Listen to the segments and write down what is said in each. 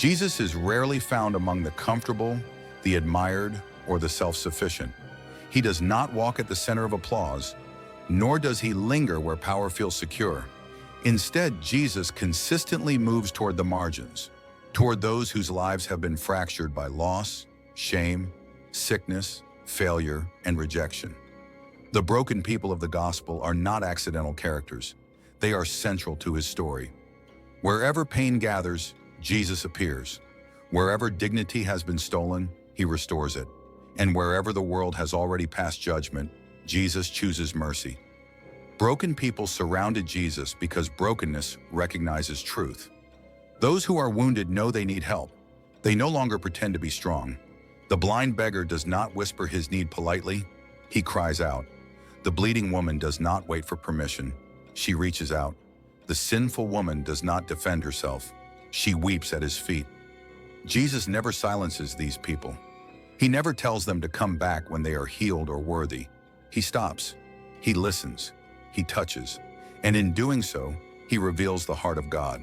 Jesus is rarely found among the comfortable, the admired, or the self-sufficient. He does not walk at the center of applause, nor does he linger where power feels secure. Instead, Jesus consistently moves toward the margins, toward those whose lives have been fractured by loss, shame, sickness, failure, and rejection. The broken people of the gospel are not accidental characters. They are central to his story. Wherever pain gathers, Jesus appears. Wherever dignity has been stolen, he restores it. And wherever the world has already passed judgment, Jesus chooses mercy. Broken people surrounded Jesus because brokenness recognizes truth. Those who are wounded know they need help. They no longer pretend to be strong. The blind beggar does not whisper his need politely. He cries out. The bleeding woman does not wait for permission. She reaches out. The sinful woman does not defend herself. She weeps at his feet. Jesus never silences these people. He never tells them to come back when they are healed or worthy. He stops. He listens. He touches. And in doing so, he reveals the heart of God.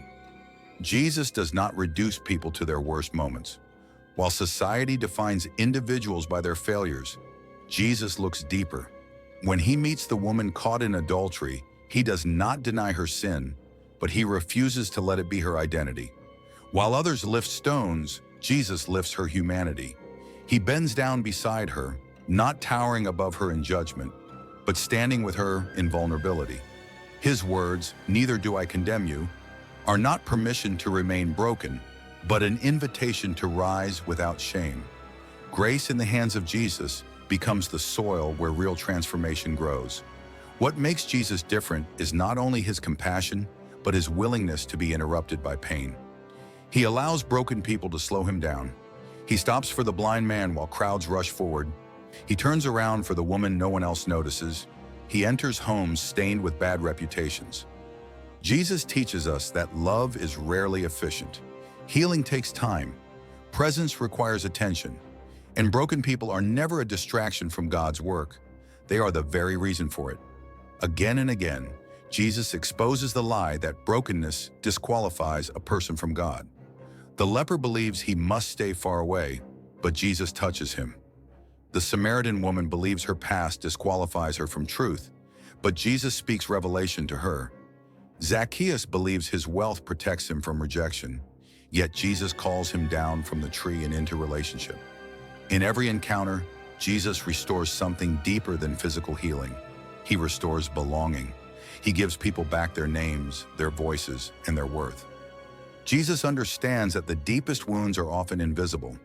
Jesus does not reduce people to their worst moments. While society defines individuals by their failures, Jesus looks deeper. When he meets the woman caught in adultery, he does not deny her sin, but he refuses to let it be her identity. While others lift stones, Jesus lifts her humanity. He bends down beside her, not towering above her in judgment, but standing with her in vulnerability. His words, "Neither do I condemn you," are not permission to remain broken, but an invitation to rise without shame. Grace in the hands of Jesus becomes the soil where real transformation grows. What makes Jesus different is not only his compassion, but his willingness to be interrupted by pain. He allows broken people to slow him down. He stops for the blind man while crowds rush forward. He turns around for the woman no one else notices. He enters homes stained with bad reputations. Jesus teaches us that love is rarely efficient. Healing takes time. Presence requires attention. And broken people are never a distraction from God's work. They are the very reason for it. Again and again, Jesus exposes the lie that brokenness disqualifies a person from God. The leper believes he must stay far away, but Jesus touches him. The Samaritan woman believes her past disqualifies her from truth, but Jesus speaks revelation to her. Zacchaeus believes his wealth protects him from rejection, yet Jesus calls him down from the tree and into relationship. In every encounter, Jesus restores something deeper than physical healing. He restores belonging. He gives people back their names, their voices, and their worth. Jesus understands that the deepest wounds are often invisible.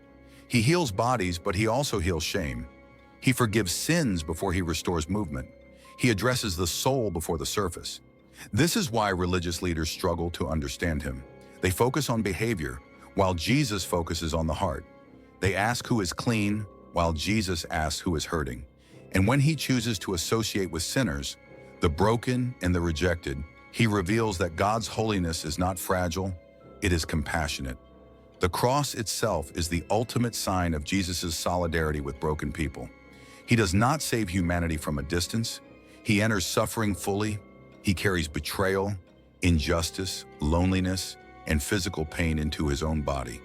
He heals bodies, but he also heals shame. He forgives sins before he restores movement. He addresses the soul before the surface. This is why religious leaders struggle to understand him. They focus on behavior, while Jesus focuses on the heart. They ask who is clean, while Jesus asks who is hurting. And when he chooses to associate with sinners, the broken and the rejected, he reveals that God's holiness is not fragile, it is compassionate. The cross itself is the ultimate sign of Jesus' solidarity with broken people. He does not save humanity from a distance. He enters suffering fully. He carries betrayal, injustice, loneliness, and physical pain into his own body.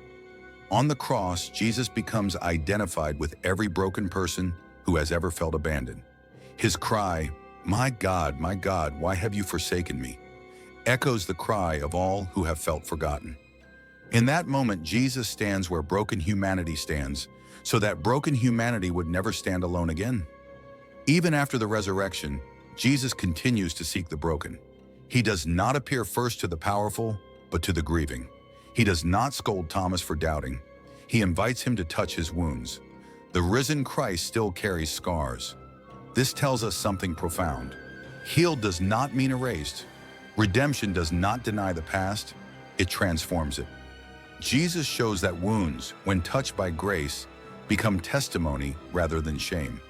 On the cross, Jesus becomes identified with every broken person who has ever felt abandoned. His cry, my God, why have you forsaken me?" echoes the cry of all who have felt forgotten. In that moment, Jesus stands where broken humanity stands, so that broken humanity would never stand alone again. Even after the resurrection, Jesus continues to seek the broken. He does not appear first to the powerful, but to the grieving. He does not scold Thomas for doubting. He invites him to touch his wounds. The risen Christ still carries scars. This tells us something profound. Healed does not mean erased. Redemption does not deny the past, it transforms it. Jesus shows that wounds, when touched by grace, become testimony rather than shame.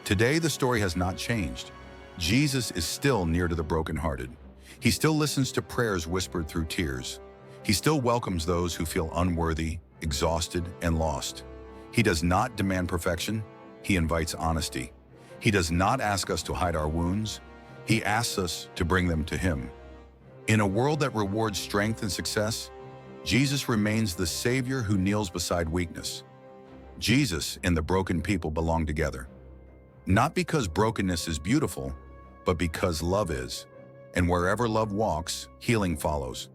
Today, the story has not changed. Jesus is still near to the brokenhearted. He still listens to prayers whispered through tears. He still welcomes those who feel unworthy, exhausted, and lost. He does not demand perfection. He invites honesty. He does not ask us to hide our wounds. He asks us to bring them to him. In a world that rewards strength and success, Jesus remains the Savior who kneels beside weakness. Jesus and the broken people belong together. Not because brokenness is beautiful, but because love is. And wherever love walks, healing follows.